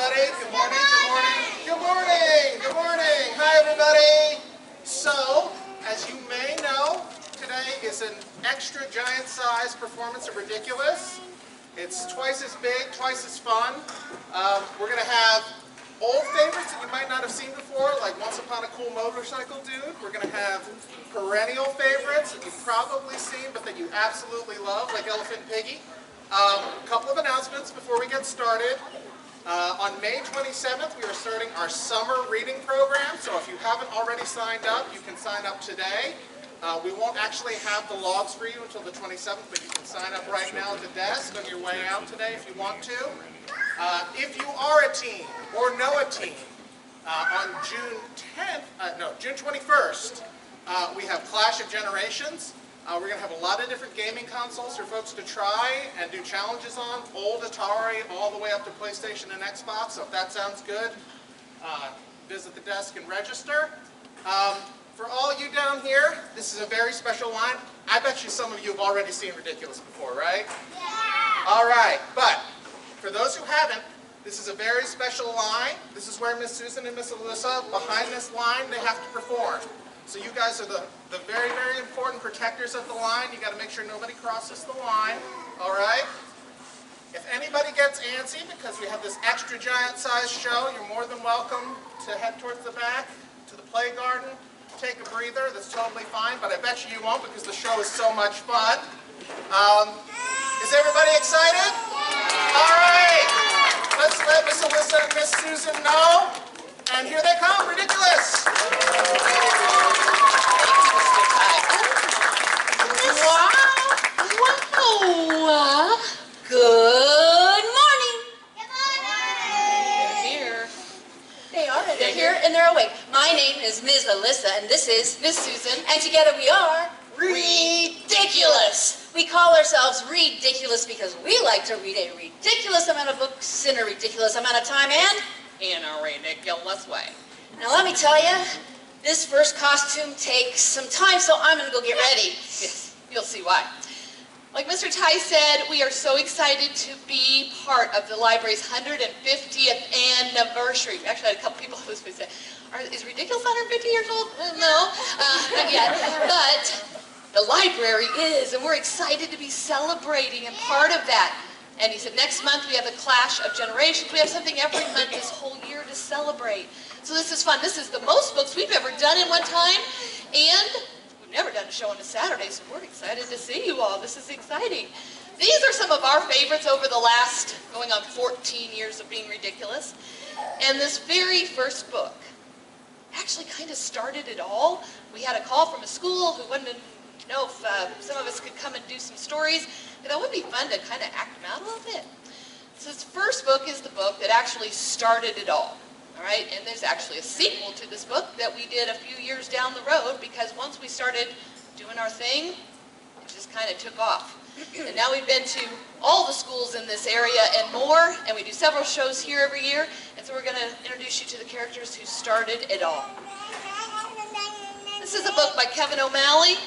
everybody. Good morning, good morning. Good morning, good morning. Hi, everybody. So, as you may know, today is an extra giant size performance of READiculous. It's twice as big, twice as fun. We're going to have old favorites that you might not have seen before, like Once Upon a Cool Motorcycle Dude. We're going to have perennial favorites that you've probably seen but that you absolutely love, like Elephant Piggie. A couple of announcements before we get started. On May 27th, we are starting our summer reading program, so if you haven't already signed up, you can sign up today. We won't actually have the logs for you until the 27th, but you can sign up right now at the desk on your way out today if you want to. If you are a teen or know a teen, on June 21st, we have Clash of Generations. We're going to have a lot of different gaming consoles for folks to try and do challenges on, old Atari all the way up to PlayStation and Xbox, so if that sounds good, visit the desk and register. For all you down here, this is a very special line. I bet you some of you have already seen READiculous before, right? Yeah! All right, but for those who haven't, this is a very special line. This is where Miss Susan and Miss Alissa, behind this line, they have to perform. So you guys are the very, very important protectors of the line. You got to make sure nobody crosses the line, all right? If anybody gets antsy because we have this extra giant size show, you're more than welcome to head towards the back, to the play garden, take a breather. That's totally fine, but I bet you won't because the show is so much fun. Is everybody excited? All right. Let's let Miss Alissa and Miss Susan know. And here they come, READiculous. Wow. Good morning. Good morning. They're here. They are. They're here and they're awake. My name is Ms. Alissa and this is Miss Susan. And together we are READiculous. We call ourselves READiculous because we like to read a ridiculous amount of books in a ridiculous amount of time and in a ridiculous way. Now let me tell you, this first costume takes some time, so I'm going to go get ready. Yes, you'll see why. Like Mr. Ty said, we are so excited to be part of the library's 150th anniversary. We actually had a couple people who said, is READiculous 150 years old? No, not yet. But the library is, and we're excited to be celebrating and part of that. And he said, next month we have the Clash of Generations. We have something every month this whole year to celebrate. So this is fun. This is the most books we've ever done in one time. And we've never done a show on a Saturday, so we're excited to see you all. This is exciting. These are some of our favorites over the last, going on 14 years of being READiculous. And this very first book actually kind of started it all. We had a call from a school who wanted to know if some of us could come and do some stories. And that would be fun to kind of act them out a little bit. So this first book is the book that actually started it all. All right, and there's actually a sequel to this book that we did a few years down the road because once we started doing our thing, it just kind of took off. And now we've been to all the schools in this area and more, and we do several shows here every year, and so we're going to introduce you to the characters who started it all. This is a book by Kevin O'Malley.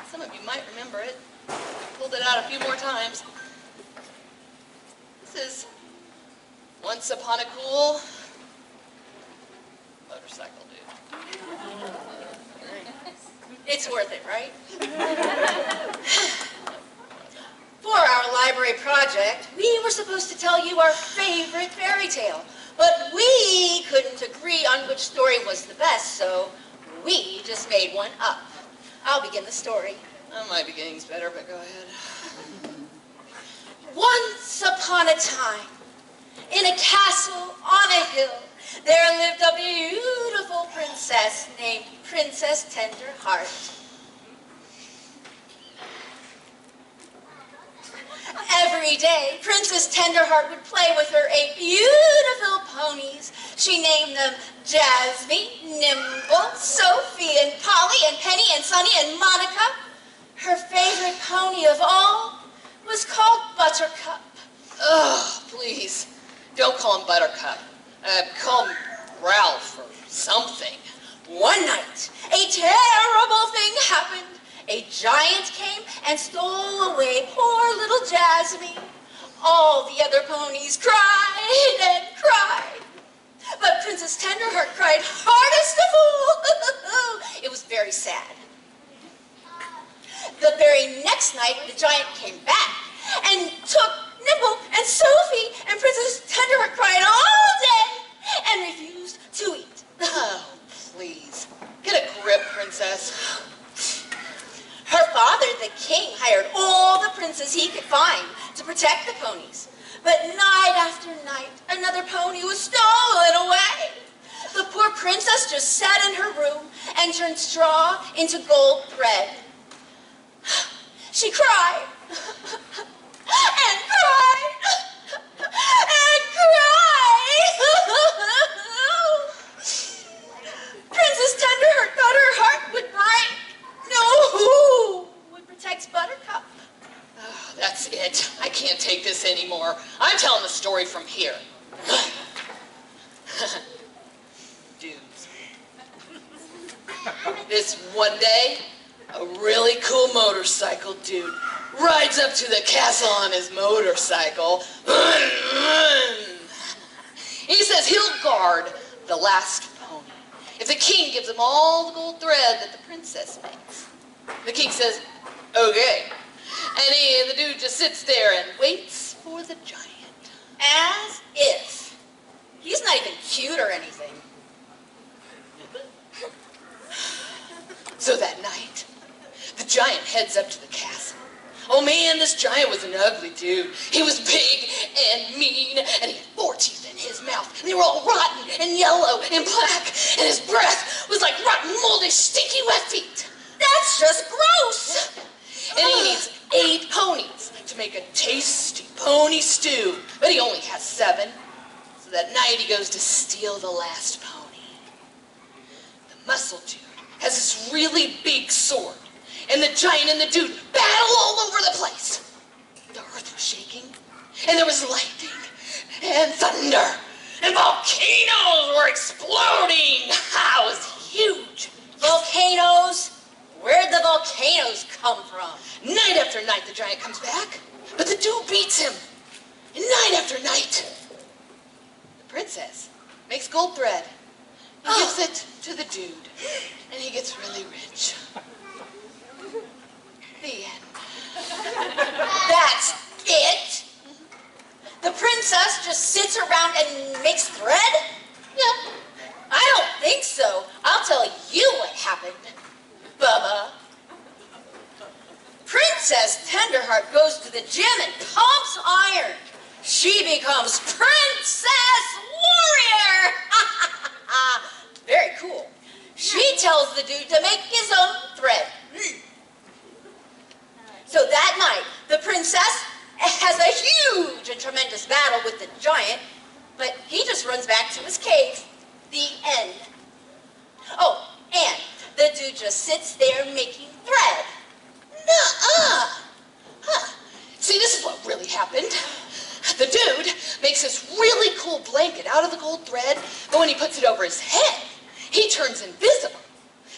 Some of you might remember it. We pulled it out a few more times. This is Once Upon a Cool Motorcycle Dude. It's worth it, right? For our library project, we were supposed to tell you our favorite fairy tale, but we couldn't agree on which story was the best, so we just made one up. I'll begin the story. My beginning's better, but go ahead. Once upon a time, in a castle on a hill, there lived a beautiful princess named Princess Tenderheart. Every day, Princess Tenderheart would play with her 8 beautiful ponies. She named them Jasmine, Nimble, Sophie, and Polly, and Penny, and Sunny, and Monica. Her favorite pony of all was called Buttercup. Oh, please, don't call him Buttercup. Call him Ralph or something. One night, a terrible thing happened. A giant came and stole away poor little Jasmine. All the other ponies cried and cried. after night, another pony was stolen away. The poor princess just sat in her room and turned straw into gold thread. She cried and cried and cried. Princess Tenderheart thought her heart would break. No, who would protect Buttercup? Oh, that's it. I can't take this anymore. I'm telling the story from here. Dudes. This one day, a really cool motorcycle dude rides up to the castle on his motorcycle. He says he'll guard the last pony if the king gives him all the gold thread that the princess makes. The king says, okay. And the dude just sits there and waits for the giant. As if. He's not even cute or anything. So that night, the giant heads up to the castle. Oh man, this giant was an ugly dude. He was big and mean, and he had 4 teeth in his mouth. And they were all rotten and yellow and black, and his breath was like rotten, moldy, stinky wet feet. That's just gross. And he needs 8 ponies to make a tasty pony stew. But he only has 7. So that night he goes to steal the last pony. The muscle dude has this really big sword. And the giant and the dude battle all over the place. The earth was shaking. And there was lightning. And thunder. And volcanoes were exploding. It was huge. Volcanoes? Where'd the volcanoes come from? Night after night, the giant comes back, but the dude beats him. And night after night, the princess makes gold thread and gives it to the dude, and he gets really rich. The end. That's it? The princess just sits around and makes thread? Yeah. I don't think so. I'll tell you what happened, Bubba. Princess Tenderheart goes to the gym and pumps iron. She becomes Princess Warrior. Very cool. She tells the dude to make his own thread. So that night, the princess has a huge and tremendous battle with the giant, but he just runs back to his cave. The end. Oh, and the dude just sits there making thread. Nuh-uh. Huh. See, this is what really happened. The dude makes this really cool blanket out of the gold thread, but when he puts it over his head, he turns invisible.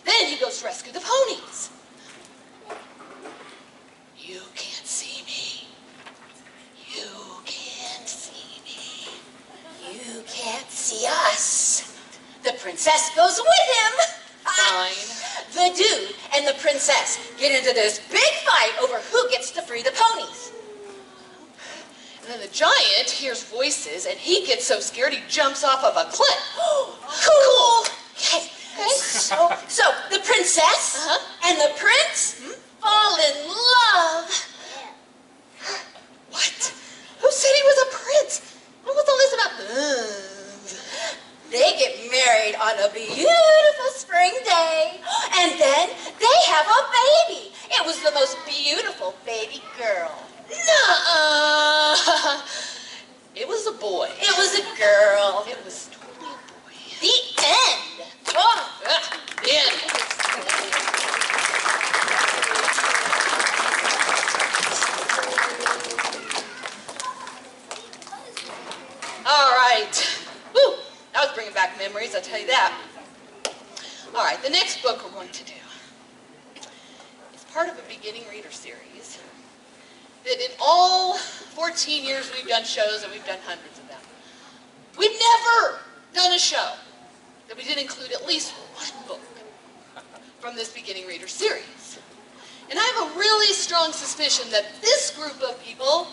Then he goes to rescue the ponies. You can't see me. You can't see me. You can't see us. The princess goes with him. Fine. The dude and the princess get into this big fight over who gets to free the ponies. And then the giant hears voices, and he gets so scared he jumps off of a cliff. Cool. Okay. So the princess and the prince fall in love. What? Who said he was a prince? What was all this about love? They get married on a beautiful spring day, and then they have a baby. It was the most beautiful baby girl. Nuh-uh. It was a boy. It was a girl. It was totally a boy. The end. Oh. The end. All right. Woo. That was bringing back memories, I'll tell you that. All right, the next book we're going to do is part of a beginning reader series that in all 14 years we've done shows, and we've done hundreds of them, we've never done a show that we didn't include at least one book from this beginning reader series. And I have a really strong suspicion that this group of people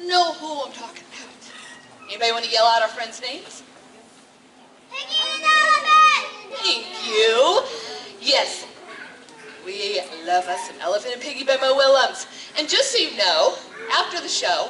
know who I'm talking about. Anybody want to yell out our friends' names? Piggie and Elephant! Thank you. Yes, we love us some Elephant and Piggie by Mo Willems. And just so you know, after the show,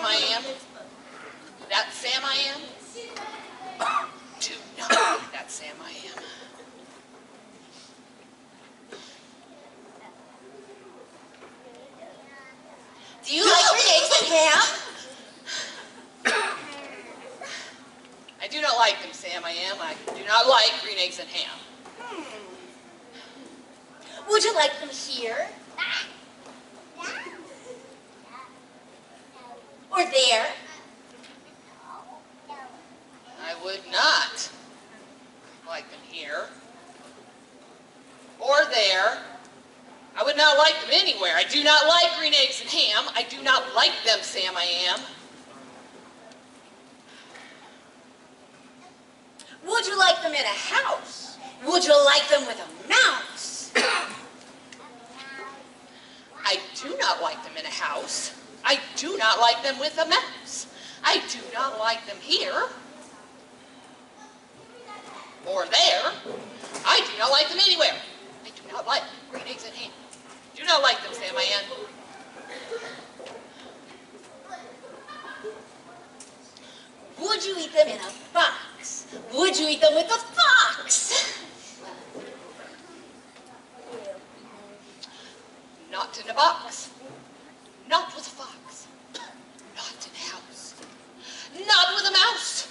Sam I am? That Sam I am? Do not like that Sam I am. Do you like green eggs and ham? I do not like them, Sam I am. I do not like green eggs and ham. Would you like them here? Or there? I would not like them here or there. I would not like them anywhere. I do not like green eggs and ham. I do not like them, Sam I am. Would you like them in a house? Would you like them with a mouse? I do not like them in a house. I do not like them with a mouse. I do not like them here or there. I do not like them anywhere. I do not like green eggs and ham. Do not like them, Sam I am. Would you eat them in a box? Would you eat them with a fox? Not in a box. Not with a fox. Not in a house. Not with a mouse.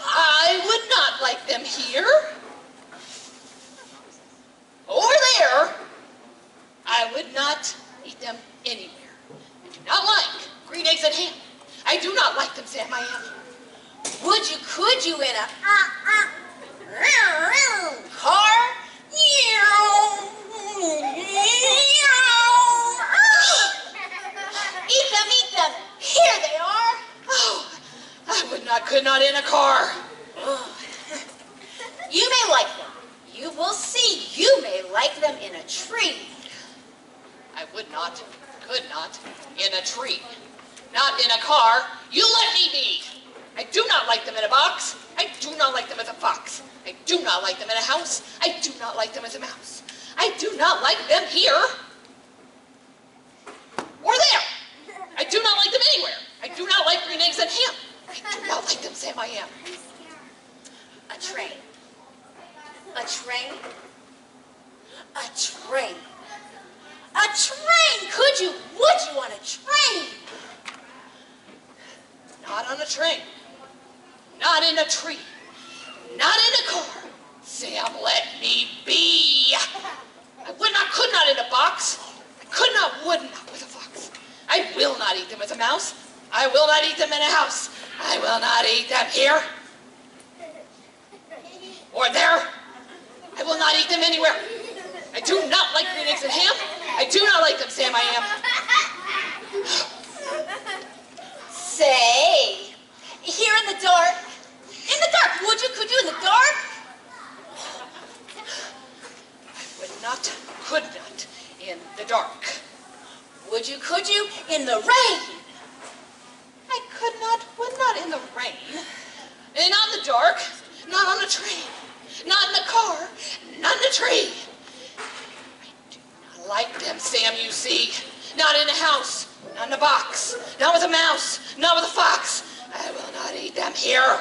I would not like them here or there. I would not eat them anywhere. I do not like green eggs and ham. I do not like them, Sam I am. Could you in a car? Eat them. Here they are. Oh, I could not in a car. You may like them. You will see. You may like them in a tree. I would not, could not, in a tree. Not in a car. You let me be. I do not like them in a box. I do not like them as a fox. I do not like them in a house. I do not like them as a mouse. I do not like them here or there. I do not like them anywhere. I do not like green eggs and ham. I do not like them, Sam I am. A train. A train. A train. A train! Would you on a train? Not on a train. Not in a tree. Not in a car. Sam, let me be. I would not, could not in a box. I could not, would not with a fox. I will not eat them with a mouse. I will not eat them in a house. I will not eat them here or there. I will not eat them anywhere. I do not like green eggs and ham. I do not like them, Sam I am. Say, here in the dark. In the dark, could you in the dark? I would not, could not in the dark. Could you in the rain? I could not, would not in the rain. And not in the dark, not on a train, not in a car, not in a tree. I do not like them, Sam, you see. Not in a house, not in a box, not with a mouse, not with a fox. I will not eat them here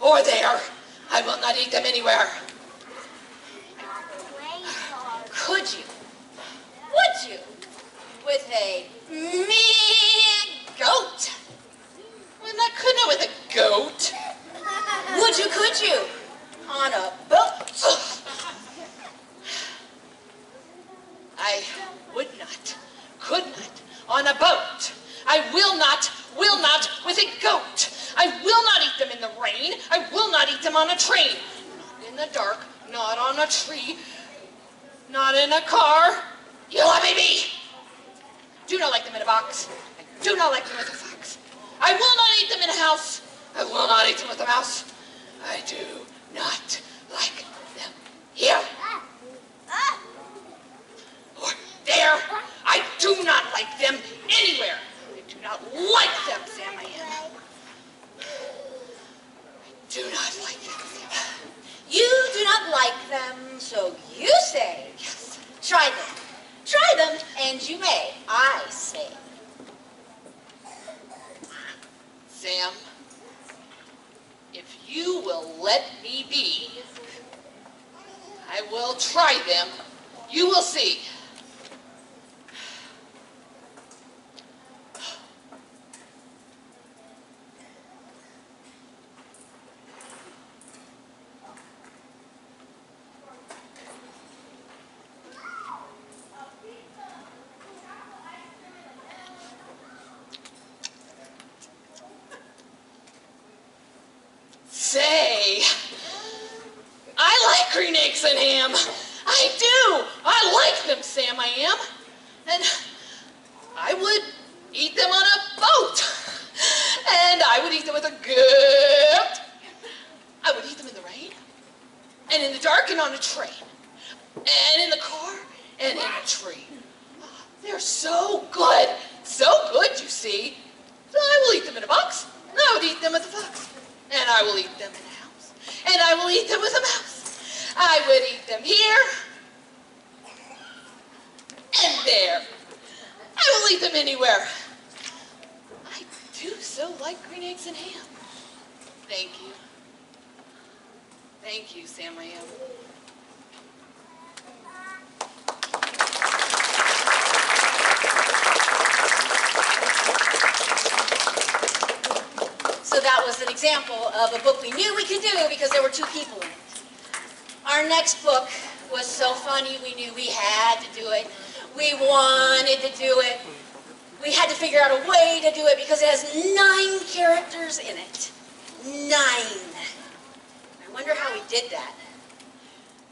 or there. I will not eat them anywhere. Would you? With a goat? Well, I could not with a goat. Could you? On a boat? I would not, could not, on a boat. I will not, with a goat. I will not eat them in the rain. I will not eat them on a train. Not in the dark, not on a tree, not in a car. You let me be. Do not like them in a box. I do not like them with a fox. I will not eat them in a house. I will not eat them with a mouse. I do not like them here or there. I do not like them anywhere. I do not like them, Sam I am. I do not like them, Sam. You do not like them, so you say. Yes. Try them. Try them, and you may, I say. Sam, if you will let me be, I will try them. You will see. Say, I like green eggs and ham. I do. I like them, Sam, I am. And I would eat them on a boat. And I would eat them with a gift. I would eat them in the rain. And in the dark and on a train. And in the car and in a tree. They're so good. So good, you see. So I will eat them in a box. And I would eat them with a fox. And I will eat them in a house. And I will eat them with a mouse. I would eat them here. And there. I will eat them anywhere. I do so like green eggs and ham. Thank you. Thank you, Sam, I am. So that was an example of a book we knew we could do because there were two people in it. Our next book was so funny we knew we had to do it. We wanted to do it. We had to figure out a way to do it because it has 9 characters in it. 9. I wonder how we did that.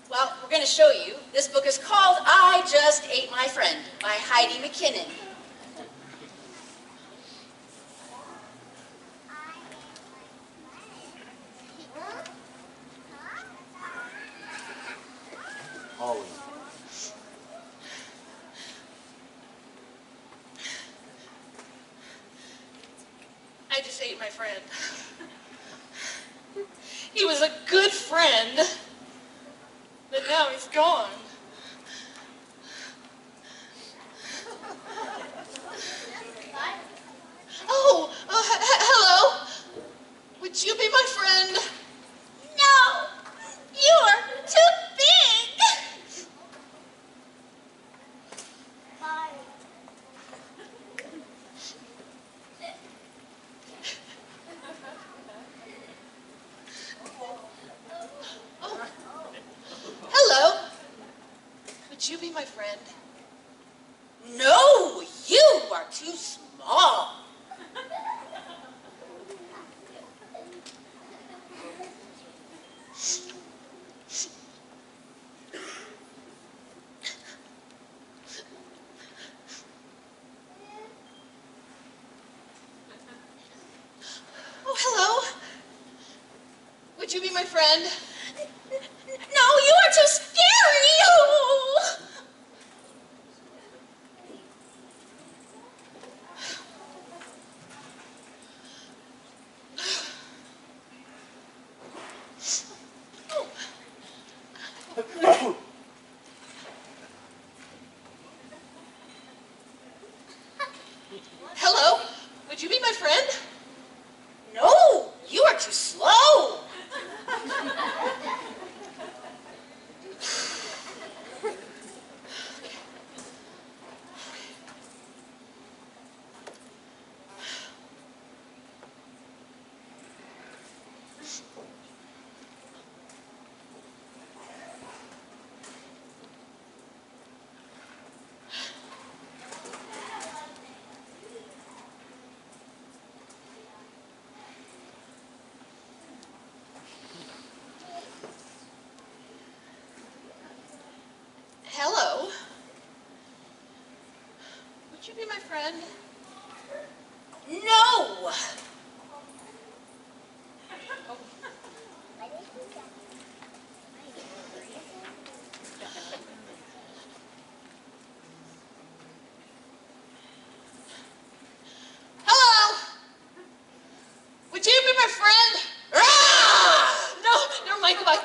Well, we're going to show you. This book is called I Just Ate My Friend by Heidi McKinnon. I just ate my friend. He was a good friend, but now he's gone. Oh, hello. Would you be my friend? No! You're too big! Bye. Oh. Hello. Would you be my friend? No! You are too small! Oh, hello. Would you be my friend? No, you are too scary! Oh. Hello. Would you be my friend? No, you are too slow! Hello. Would you be my friend? No! Hello. Would you be my friend? Ah! No, never mind. Goodbye.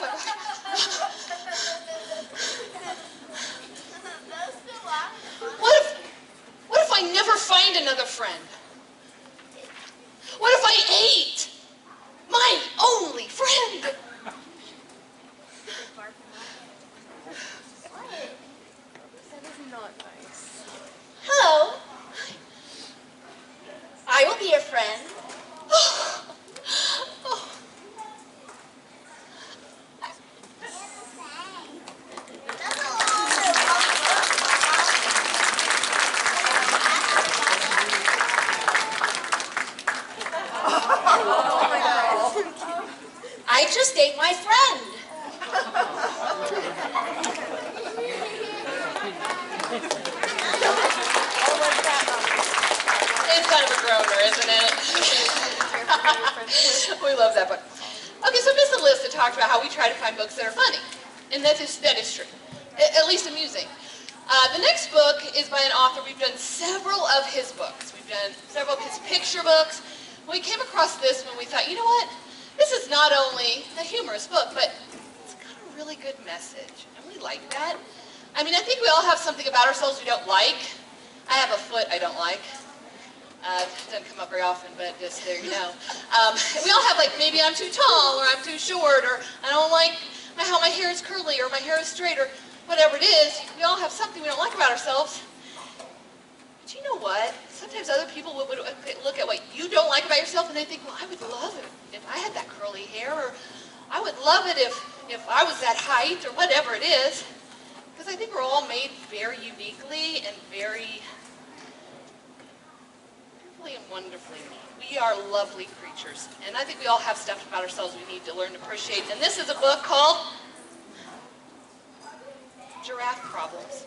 What if I never find another friend? What if I I just ate my friend. It's kind of a groaner, isn't it? We love that book. Okay, so Miss Alissa talked about how we try to find books that are funny. And that is true. At least amusing. The next book is by an author. We've done several of his books. We've done several of his picture books. We came across this one, we thought, you know what? This is not only a humorous book, but it's got a really good message. And we like that. I mean, I think we all have something about ourselves we don't like. I have a foot I don't like. It doesn't come up very often, but just there you know. We all have, like, maybe I'm too tall, or I'm too short, or I don't like how my hair is curly, or my hair is straight, or whatever it is. We all have something we don't like about ourselves. But you know what? Sometimes other people would look at what you don't like about yourself, and they think, well, I would love it if I had that curly hair, or I would love it if I was that height, or whatever it is. Because I think we're all made very uniquely and very and wonderfully made. We are lovely creatures, and I think we all have stuff about ourselves we need to learn to appreciate. And this is a book called Giraffe Problems.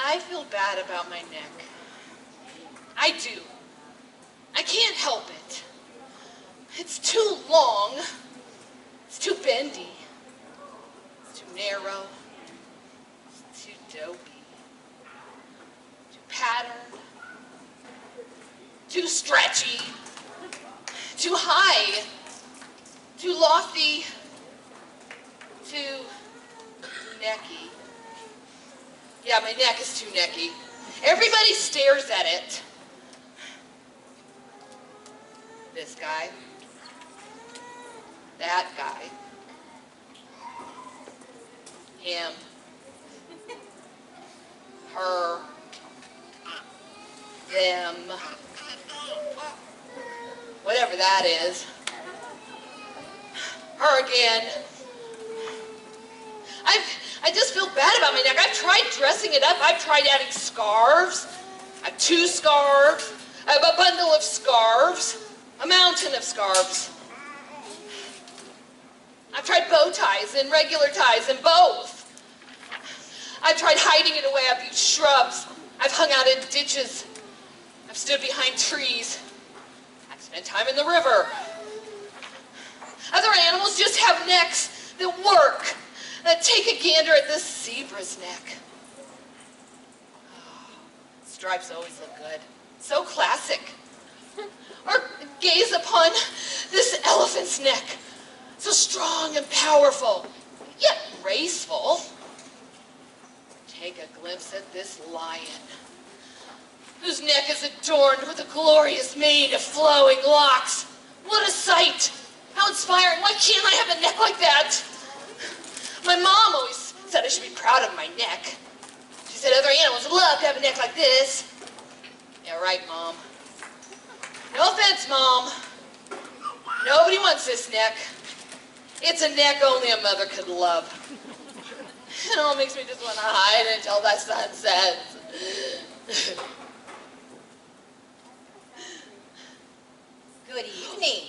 I feel bad about my neck. I do. I can't help it. It's too long. It's too bendy. It's too narrow. It's too dopey. Too patterned. Too stretchy. Too high. Too lofty. Too necky. Yeah, my neck is too necky. Everybody stares at it. This guy. That guy. Him. Her. Them. Whatever that is. Her again. I just feel bad about my neck. I've tried dressing it up. I've tried adding scarves. I have 2 scarves. I have a bundle of scarves. A mountain of scarves. I've tried bow ties and regular ties and both. I've tried hiding it away. I've used shrubs. I've hung out in ditches. I've stood behind trees. I've spent time in the river. Other animals just have necks that work. Take a gander at this zebra's neck. Oh, stripes always look good. So classic. Or gaze upon this elephant's neck. So strong and powerful, yet graceful. Take a glimpse at this lion, whose neck is adorned with a glorious mane of flowing locks. What a sight! How inspiring! Why can't I have a neck like that? My mom always said I should be proud of my neck. She said other animals would love to have a neck like this. Yeah, right, Mom. No offense, Mom. Nobody wants this neck. It's a neck only a mother could love. It all makes me just want to hide until the sun sets. Good evening.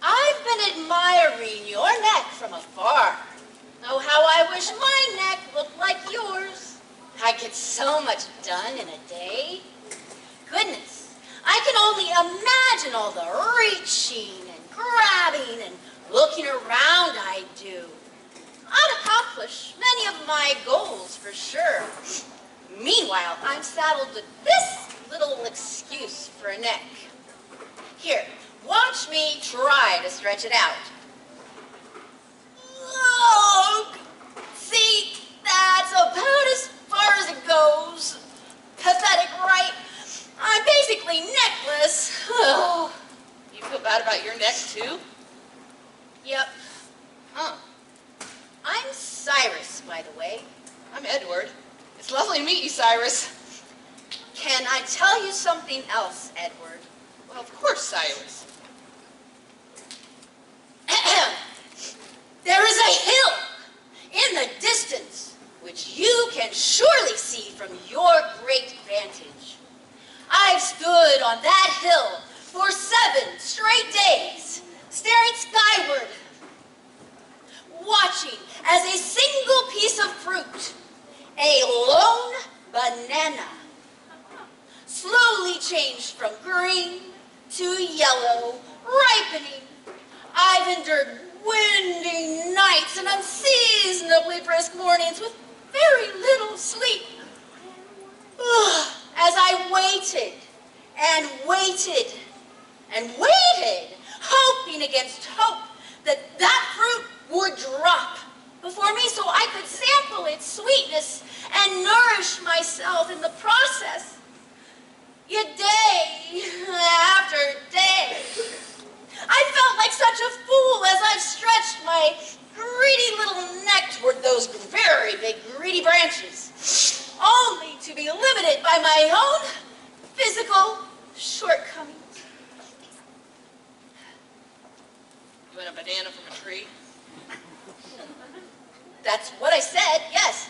I've been admiring your neck from afar. Oh, how I wish my neck looked like yours. I get so much done in a day. Goodness, I can only imagine all the reaching and grabbing and looking around I do. I'd accomplish many of my goals for sure. Meanwhile, I'm saddled with this little excuse for a neck. Here, watch me try to stretch it out. Cyrus, by the way. I'm Edward. It's lovely to meet you, Cyrus. Can I tell you something else, Edward? Well, of course, Cyrus. There is a hill in the distance which you can surely see from your great vantage. I've stood on that hill for 7 straight days, staring skyward, watching as a single piece of fruit, a lone banana, slowly changed from green to yellow, ripening. I've endured windy nights and unseasonably brisk mornings with very little sleep. As I waited and waited and waited, hoping against hope that that fruit would drop before me so I could sample its sweetness and nourish myself in the process. Yet day after day, I felt like such a fool as I've stretched my greedy little neck toward those very big greedy branches, only to be limited by my own physical shortcomings. You want a banana from a tree? That's what I said, yes.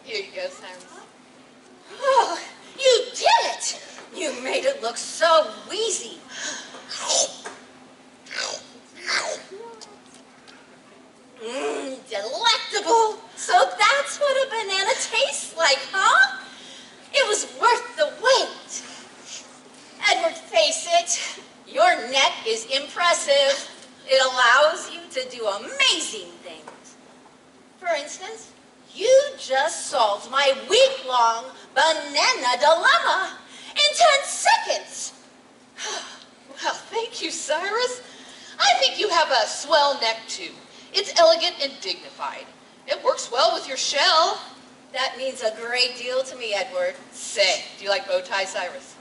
Here you go, Cyrus. Oh, you did it! You made it look so wheezy. Delectable. So that's what a banana tastes like, huh? It was worth the wait. Edward, face it, your neck is impressive. It allows you to do amazing things. For instance, you just solved my week-long banana dilemma in 10 seconds. Well, thank you, Cyrus. I think you have a swell neck, too. It's elegant and dignified. It works well with your shell. That means a great deal to me, Edward. Say, do you like bow tie, Cyrus?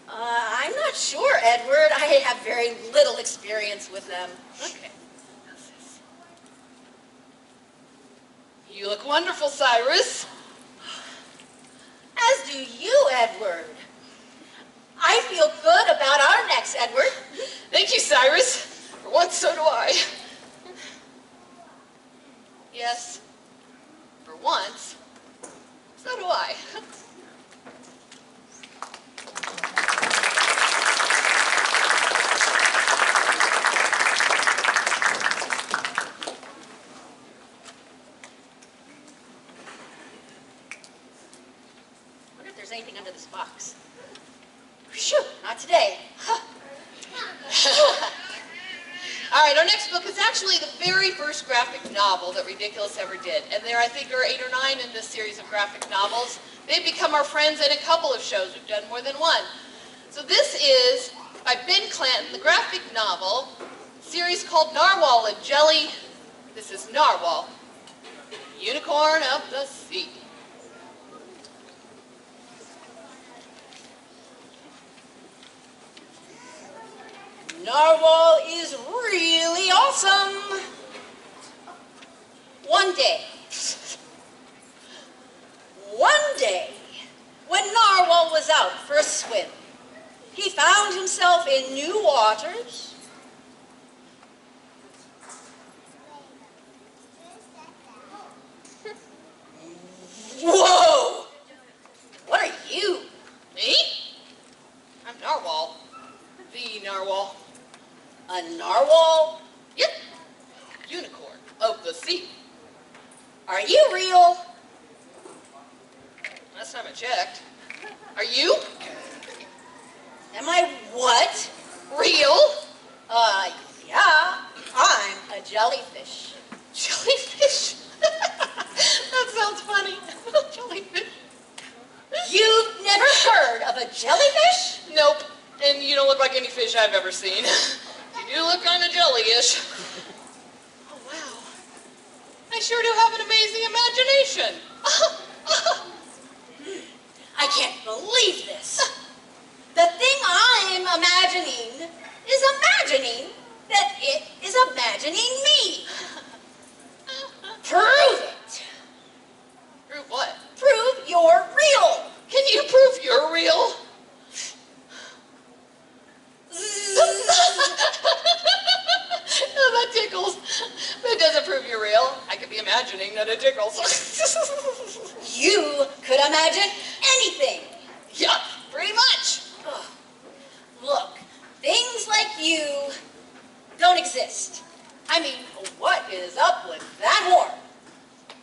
I'm not sure, Edward. I have very little experience with them. Okay. How's this? You look wonderful, Cyrus. As do you, Edward. I feel good about our necks, Edward. Thank you, Cyrus. For once, so do I. Yes, for once, so do I. I wonder if there's anything under this box. Phew, not today. Huh. All right, our next book is actually the very first graphic novel that READiculous ever did. And there, I think, are 8 or 9 in this series of graphic novels. They've become our friends in a couple of shows. We've done more than one. So this is, by Ben Clanton, the graphic novel series called Narwhal and Jelly. This is Narwhal, Unicorn of the Sea. Narwhal is really awesome. One day, when Narwhal was out for a swim, he found himself in new waters. Whoa! What are you? Me? I'm Narwhal. The Narwhal. A narwhal? Yep. Unicorn of the sea. Are you real? Last time I checked. Are you? Am I what? Real? Yeah. I'm a jellyfish. Jellyfish? That sounds funny. Jellyfish. You've never heard of a jellyfish? Nope. And you don't look like any fish I've ever seen. Do you do look kind of jelly-ish. Oh, wow. I sure do have an amazing imagination. I can't believe this. The thing I'm imagining is imagining that it is imagining me. Prove it. Prove what? Prove you're real. Can you prove you're real? Oh, that tickles. But it doesn't prove you're real. I could be imagining that it tickles. You could imagine anything. Yeah, pretty much. Ugh. Look, things like you don't exist. I mean, what is up with that horn?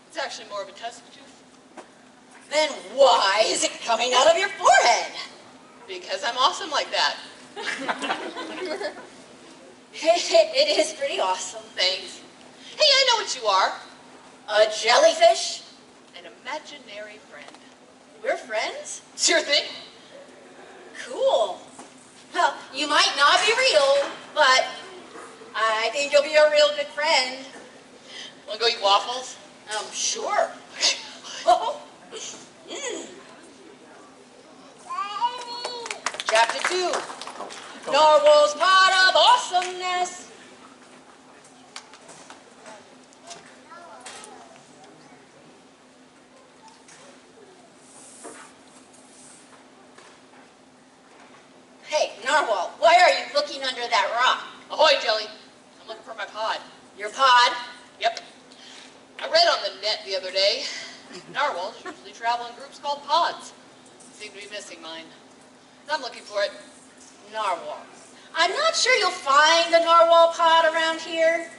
It's actually more of a test tooth. Then why is it coming out of your forehead? Because I'm awesome like that. It is pretty awesome. Thanks. Hey, I know what you are. A jellyfish? An imaginary friend. We're friends? Sure thing. Cool. Well, you might not be real, but I think you'll be a real good friend. Wanna go eat waffles? Sure. Oh. Chapter 2. Narwhal's Pot of Awesomeness. Hey, Narwhal, why are you looking under that rock? Ahoy, Jelly. I'm looking for my pod. Your pod? Yep. I read on the net the other day. Narwhals usually travel in groups called pods. Seem to be missing mine. I'm looking for it. Narwhal. I'm not sure you'll find a narwhal pod around here.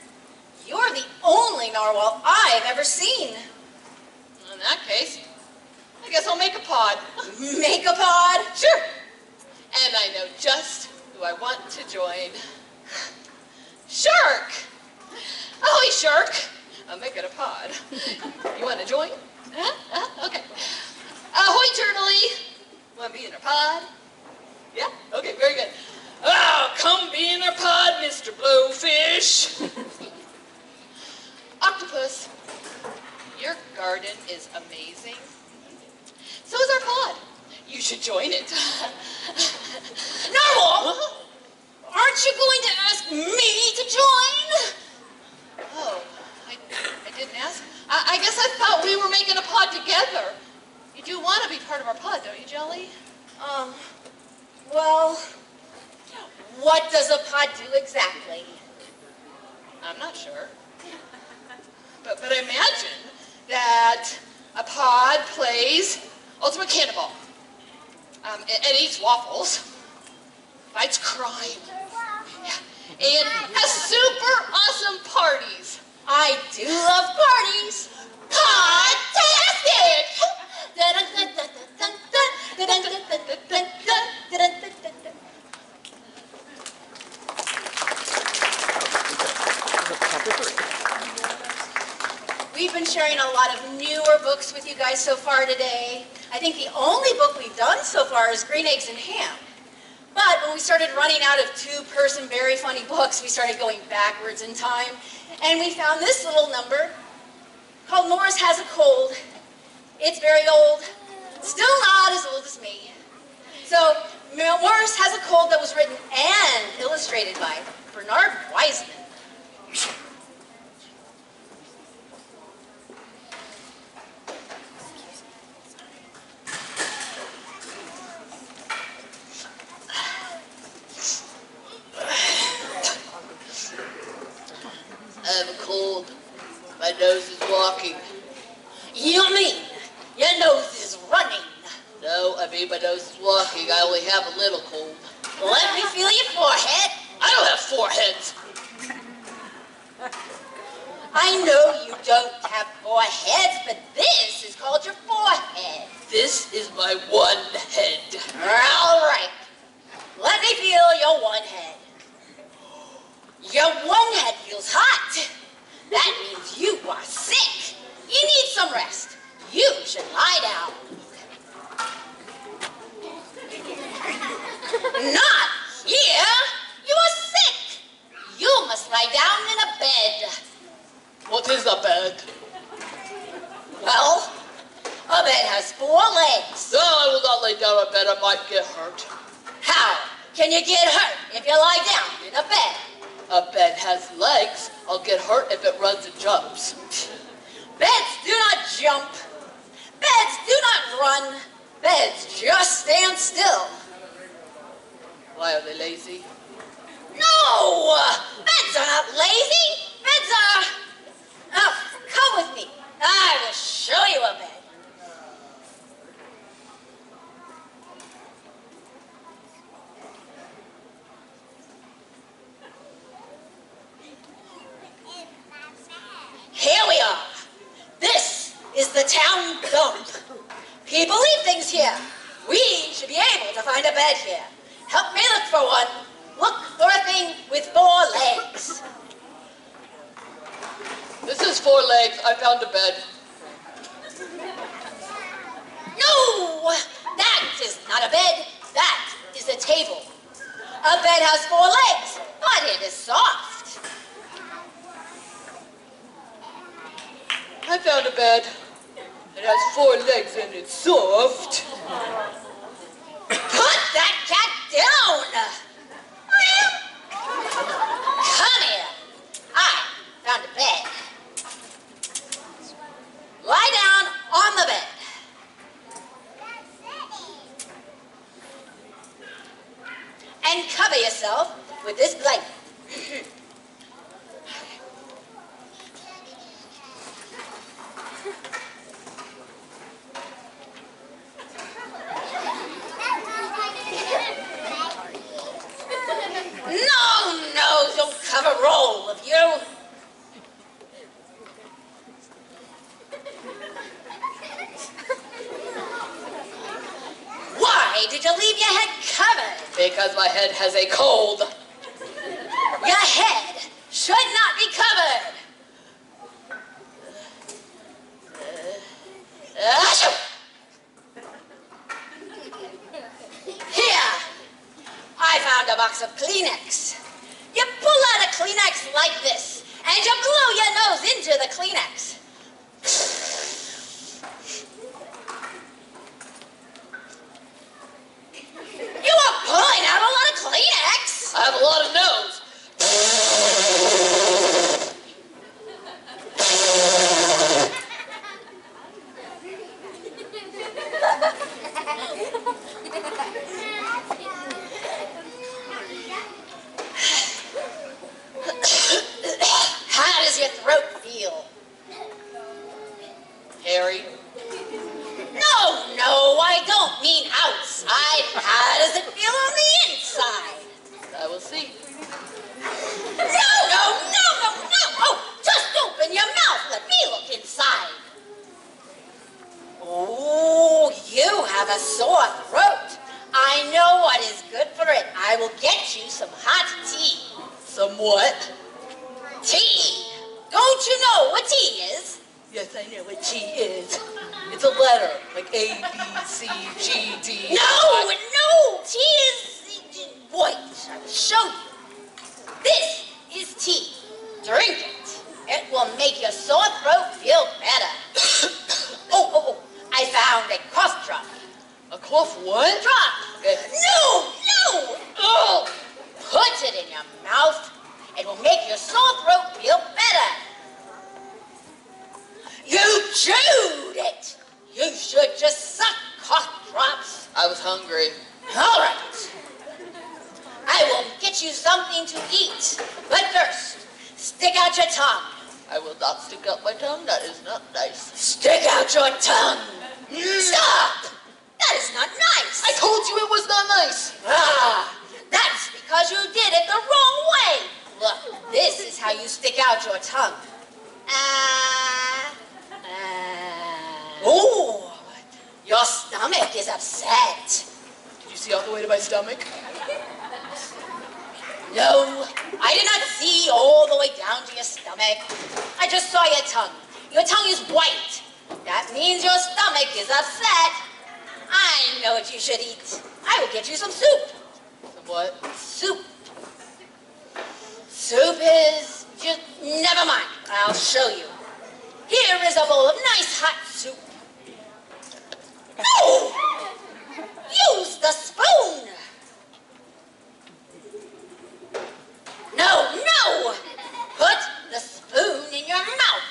You're the only narwhal I've ever seen. In that case, I guess I'll make a pod. Make a pod? Sure. And I know just who I want to join. Shark! Ahoy, Shark! I'm making a pod. You want to join? Okay. Ahoy, Turtley! Want to be in a pod? Yeah? Okay, very good. Oh, come be in our pod, Mr. Blowfish. Octopus, your garden is amazing. So is our pod. You should join it. Narwhal! Aren't you going to ask me to join? Oh, I didn't ask. I guess I thought we were making a pod together. You do want to be part of our pod, don't you, Jelly? Well, what does a pod do exactly? I'm not sure. But I imagine that a pod plays Ultimate Cannonball. And eats waffles. Fights crime. Yeah. And has super awesome parties. I do love parties. Podtastic! We've been sharing a lot of newer books with you guys so far today. I think the only book we've done so far is Green Eggs and Ham. But when we started running out of two-person very funny books, we started going backwards in time. And we found this little number called Morris Has a Cold. It's very old, still not as old as me. So Morris Has a Cold that was written and illustrated by Bernard Wiseman. I have a cold. My nose is walking. You mean your nose is running? No, I mean my nose is walking. I only have a little cold. Let me feel your forehead. I don't have four heads. I know you don't have four heads, but this is called your forehead. This is my one head. All right. Let me feel your one head. Your one head feels hot. That means you are sick. You need some rest. You should lie down. Not here. You are sick. lie down in a bed. What is a bed? Well, a bed has 4 legs. No, I will not lay down on a bed. I might get hurt. How can you get hurt if you lie down in a bed? A bed has legs. I'll get hurt if it runs and jumps. Beds do not jump. Beds do not run. Beds just stand still. Why are they lazy? No! Beds are not lazy. Beds are... Oh, come with me. I will show you a bed. Here we are. This is the town dump. People leave things here. We should be able to find a bed here. Help me look for one. Look for a thing with 4 legs. This is 4 legs. I found a bed. No! That is not a bed. That is a table. A bed has 4 legs, but it is soft. I found a bed. It has 4 legs and it's soft. Put that cat down! Come here. I found a bed. Lie down on the bed. And cover yourself with this blanket. No, don't cover roll of you. Why did you leave your head covered? Because my head has a cold. Your head should not be covered. Achoo! Here, I found a box of Kleenex. You pull out a Kleenex like this, and you blow your nose into the Kleenex. You are pulling out a lot of Kleenex. I have a lot of nose. How does your throat feel? Harry. No, I don't mean outside. How does it feel on the inside? I will see. No. Oh, just open your mouth. Let me look inside. Oh, you have a sore throat. I know what is good for it. I will get you some hot tea. Some what? Tea. Don't you know what tea is? Yes, I know what G is. It's a letter, like A, B, C, G, D. No. Tea is... Wait, I will show you. This is tea. Drink it. It will make your sore throat feel better. Oh, I found a cough drop. A cough what? Drop. Okay. No. Oh, put it in your mouth. It will make your sore throat feel better. You chewed it. You should just suck cough drops. I was hungry. All right. I will get you something to eat. But first, stick out your tongue. I will not stick out my tongue. That is not nice. Stick out your tongue. Stop. That is not nice. I told you it was not nice. That's because you did it the wrong way. Look, this is how you stick out your tongue. Oh, your stomach is upset. Did you see all the way to my stomach? No, I did not see all the way down to your stomach. I just saw your tongue. Your tongue is white. That means your stomach is upset. I know what you should eat. I will get you some soup. Some what? Soup. soup is, just never mind. I'll show you. Here is a bowl of nice hot soup. Oh! Use the spoon. No, no! Put the spoon in your mouth.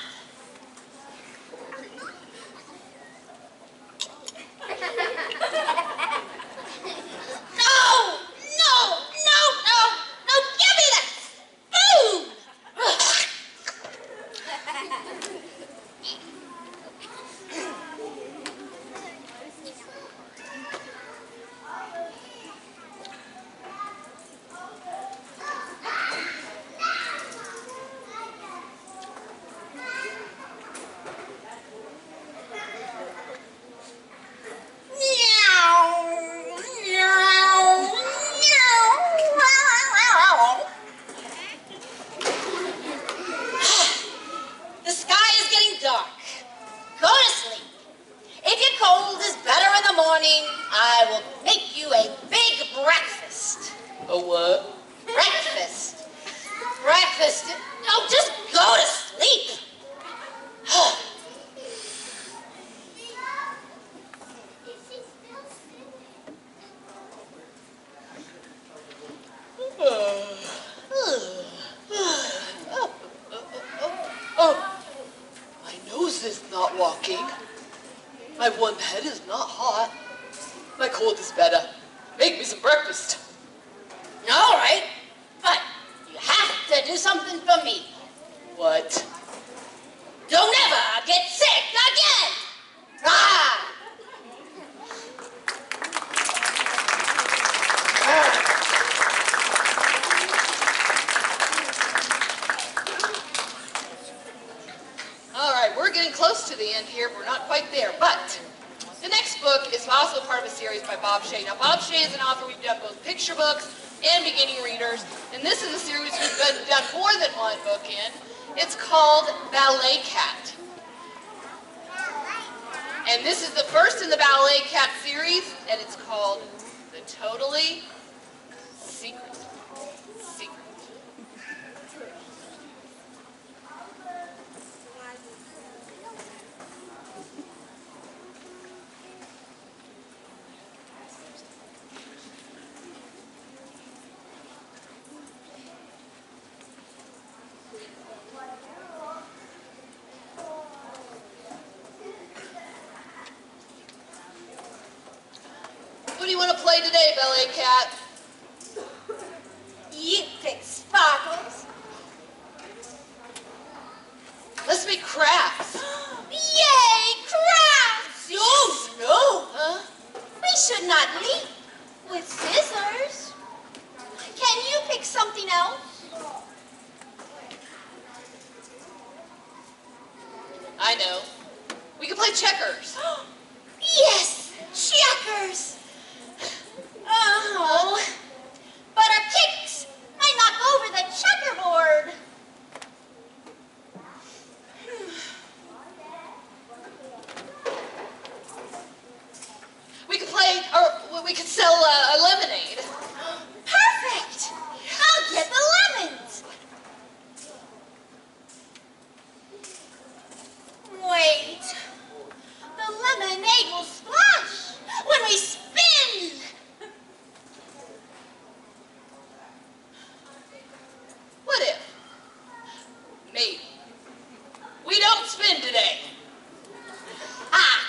No! No! No! No! No! Give me that spoon! The sky is getting dark. Go to sleep. If your cold is better in the morning, I will make you a big breakfast. A what? Breakfast. Breakfast. No, just go to sleep. Oh, my nose is not walking. My warm head is not hot. My cold is better. Make me some breakfast. All right, but you have to do something for me. What? Don't ever get sick again. Ah! All right, we're getting close to the end here. We're not quite there, but the next book is also part of a series by Bob Shea. Now, Bob Shea is an author we've done both picture books and beginning readers, and this is a series we've done more than one book in. It's called Ballet Cat. And this is the first in the Ballet Cat series, and it's called The Totally Secret. What do you want to play today, Ballet Cat? You pick Sparkles. Let's make crafts. Yay, crafts! Oh, no. Huh? We should not leap with scissors. Can you pick something else? I know. We can play checkers. Yes, checkers. Oh, but our kicks might knock over the checkerboard. We could play, or we could sell a lemonade. Perfect. I'll get the lemons. Wait. The lemonade will splash when we spin. What if? Maybe. We don't spin today. Ah,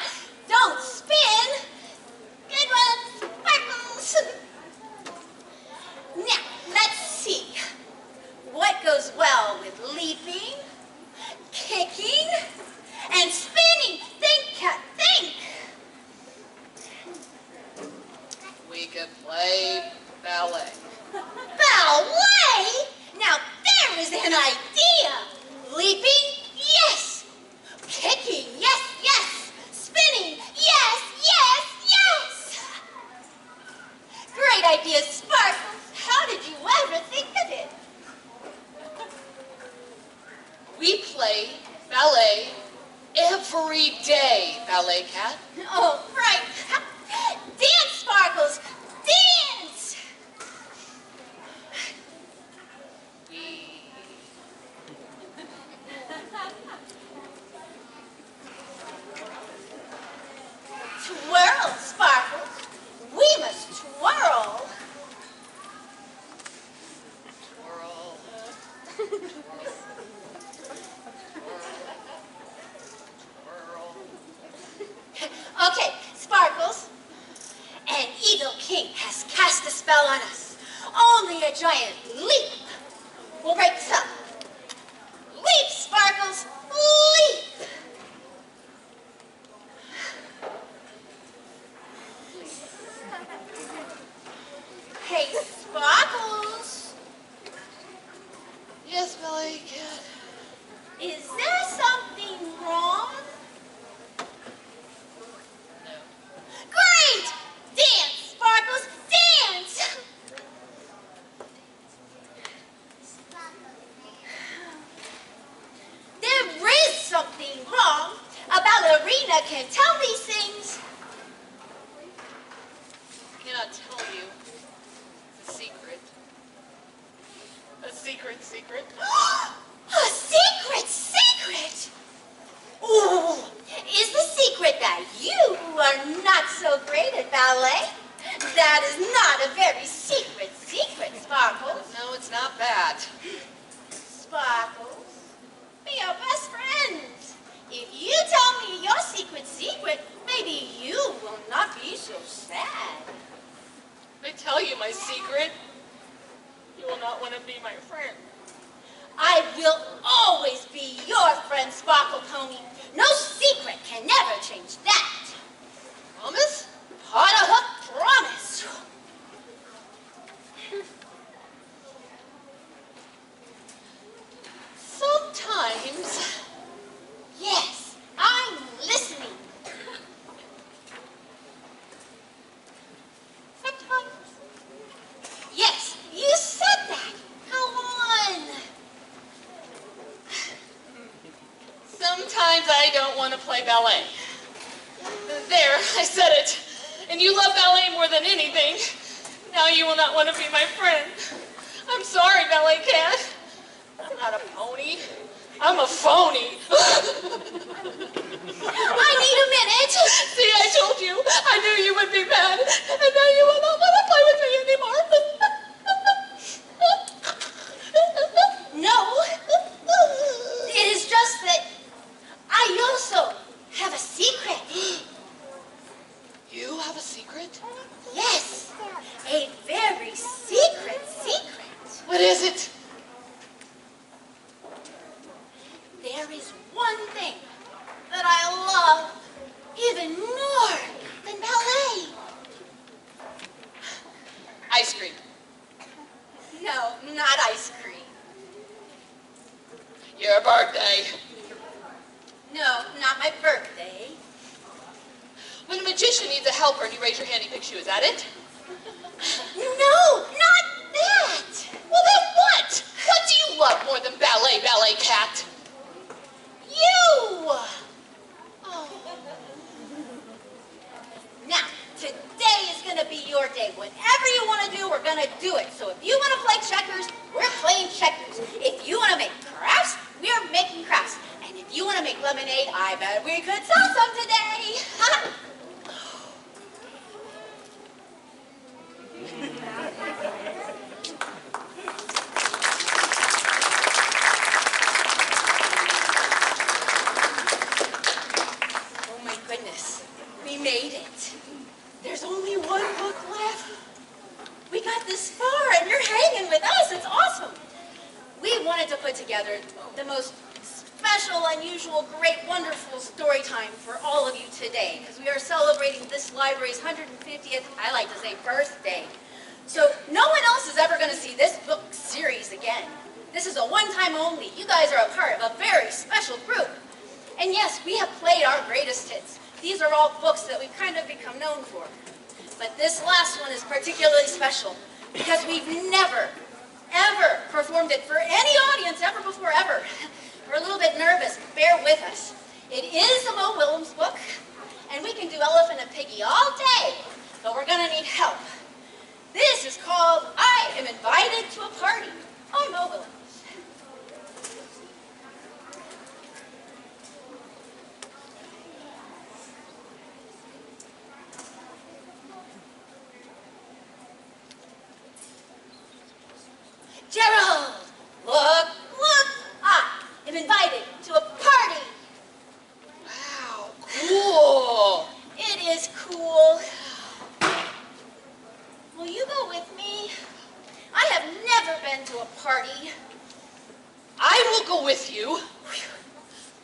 don't spin. Good one, Sparkles. Now, let's see. What goes well with leaping, kicking, and spinning? Think, Cat, think. We could play ballet. Ballet? Now there is an idea. Leaping? Yes. Kicking? Yes, yes. Spinning? Yes, yes, yes. Great idea, Sparkles. How did you ever think of it? We play ballet every day, Ballet Cat. Oh, right. Dance, Sparkles. Dance. We Okay, Sparkles. An evil king has cast a spell on us. Only a giant leap will break this up. Leap, Sparkles, leap! Hey, Sparkles. Yes, Ballet Cat. Is there something wrong? No. Great! Dance, Sparkles, dance! There is something wrong. About Arena can tell these things. I cannot tell you. It's a secret. A secret. A secret! Ooh, is the secret that you are not so great at ballet? That is not a very secret, Sparkles. No, it's not bad. Sparkles, be our best friends. If you tell me your secret, maybe you will not be so sad. If I tell you my secret, you will not want to be my friend. I will always be your friend, Sparkle Pony. No secret can never change that. Promise? Part of a promise. Sometimes. Yes, I'm listening. Sometimes. Yes, you said that. Go on. Sometimes I don't want to play ballet. There, I said it. And you love ballet more than anything. Now you will not want to be my friend. I'm sorry, Ballet Cat. I'm not a pony. I'm a phony. I need a minute. See, I told you. I knew you would be mad. And now you will not want to play with me anymore. No. It is just that I also have a secret. You have a secret? Yes, a very secret. What is it? There is one thing that I love even more than ballet. Ice cream. No, not ice cream. Your birthday. No, not my birthday. When a magician needs a helper and you raise your hand, he picks you. Is that it? No, not that. Well, then what? What do you love more than ballet, Ballet Cat? You! Oh. Now, today is going to be your day. Whatever you want to do, we're going to do it. So if you want to play checkers, we're playing checkers. If you want to make crafts, we're making crafts. And if you want to make lemonade, I bet we could sell some today. Oh my goodness, we made it. There's only one book left. We got this far and you're hanging with us. It's awesome. We wanted to put together the most special, unusual, great, wonderful story time for all of you today because we are celebrating this library's 150th, I like to say, birthday. So no one else is ever going to see this book series again. This is a one-time only. You guys are a part of a very special group. And yes, we have played our greatest hits. These are all books that we've kind of become known for. But this last one is particularly special because we've never, ever performed it for any audience ever before, ever. We're a little bit nervous. Bear with us. It is a Mo Willems book, and we can do Elephant and Piggie all day, but we're going to need help. This is called I Am Invited to a Party by Mo Willems. Gerald, look will go with you.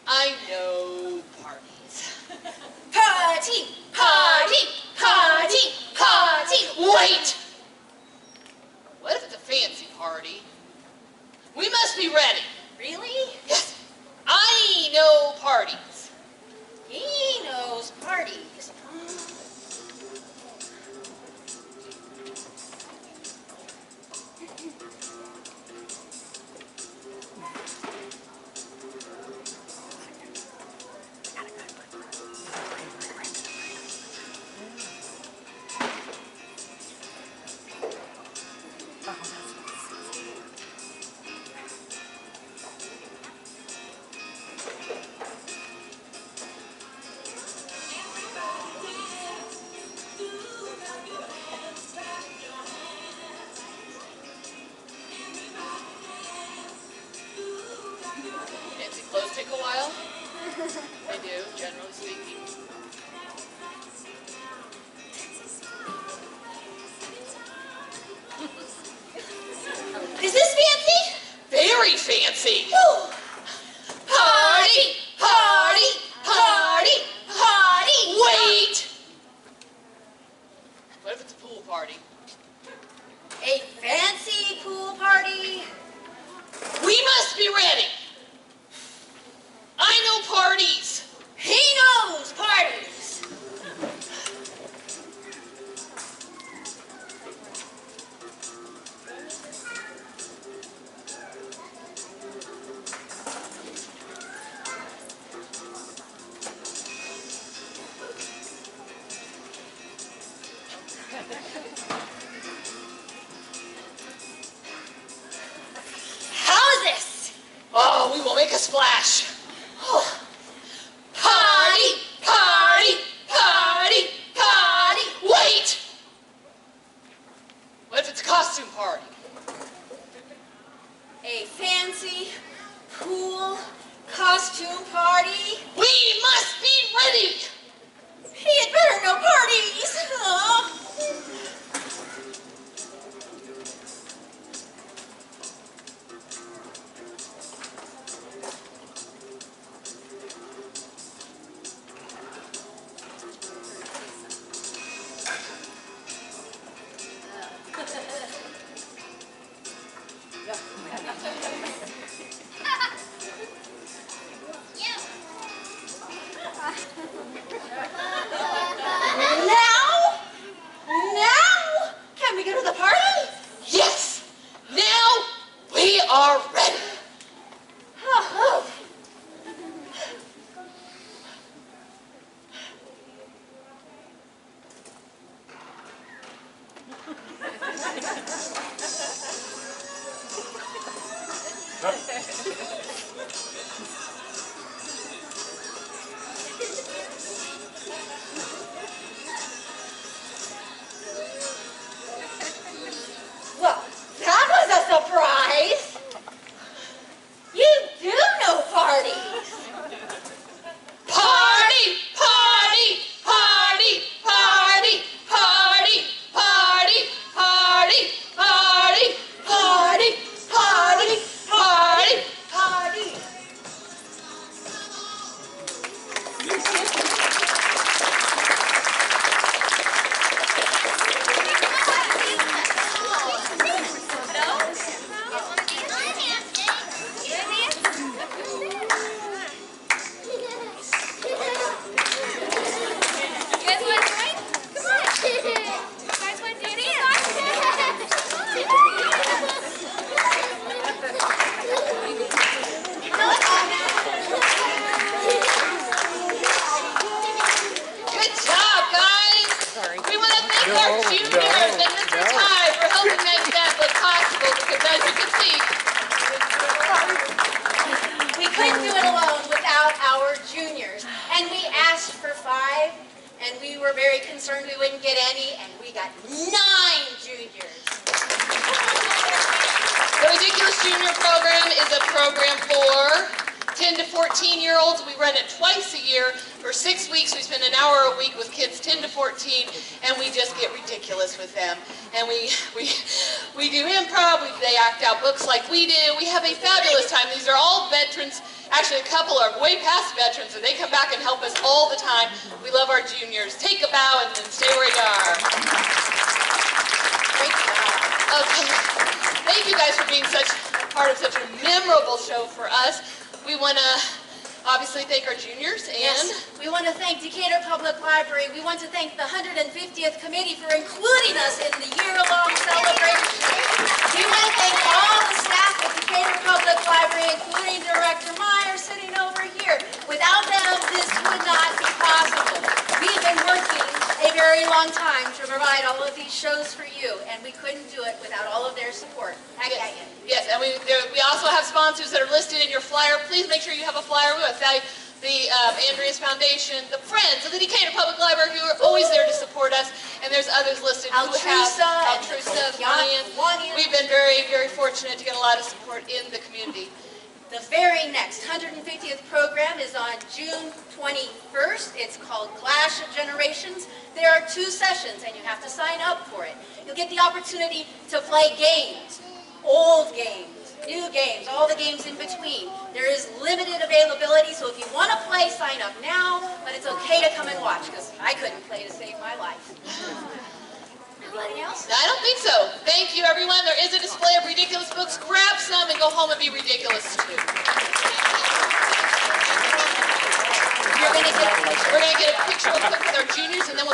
I know parties. Party, party, party, party. Wait! What if it's a fancy party? We must be ready. Really? Yes. I know parties. He knows parties. Fancy clothes take a while. They do, generally speaking. Is this fancy? Very fancy. Woo. Party, party, party, party. Wait! What if it's a pool party? A fancy pool party. We must be ready. I know parties. He knows parties. How is this? Oh, we will make a splash. Oh. Party, party, party, party. Wait! What if it's a costume party? A fancy pool costume party. We must be ready. He had better know parties. Aw. Now? Can we go to the party? Yes. Now we are ready. Oh. Well, that was a surprise. You do know parties. Party, party, party, party, party, party, party, party, party, party, party, Party. Good job, guys. We want to thank our juniors and Mr. Ty for helping make that look possible because as you can see, We couldn't do it alone without our juniors. And we asked for 5, and we were very concerned we wouldn't get any, and we got 9 juniors. the READiculous Junior program is a program for 10 to 14-year-olds. We run it twice a year. For 6 weeks, we spend an hour a week with kids 10 to 14, and we just get ridiculous with them. And we do improv, they act out books like we do. We have a fabulous time. These are all Actually, a couple are way past veterans, and they come back and help us all the time. We love our juniors. Take a bow and then stay where you are. Great job. Okay. Thank you guys for being such a part of such a memorable show for us. We want to obviously thank our juniors, and Yes, we want to thank Decatur Public Library. We want to thank the 150th Committee for including us in the year-long celebration. We want to thank all the staff at Decatur Public Library, including Director Meyer sitting over here. Without them, this would not be possible. We've been working a very long time to provide all of these shows for you, and we couldn't do it without all of their support. yes, and we also have sponsors that are listed in your flyer. Please make sure you have a flyer. We want to thank the Andreas Foundation, the Friends of the Decatur Public Library, who are always there to support us, and there's others listed who have Altrusa, Wanian. We've been very, very fortunate to get a lot of support in the community. The very next 150th program is on June 21st. It's called Clash of Generations. There are 2 sessions, and you have to sign up for it. You'll get the opportunity to play games, old games, new games, all the games in between. There is limited availability, so if you want to play, sign up now, but it's okay to come and watch, because I couldn't play to save my life. Anybody else? I don't think so. Thank you, everyone. There is a display of ridiculous books. Grab some and go home and be ridiculous, too. We're going to get a picture real quick with our juniors, and then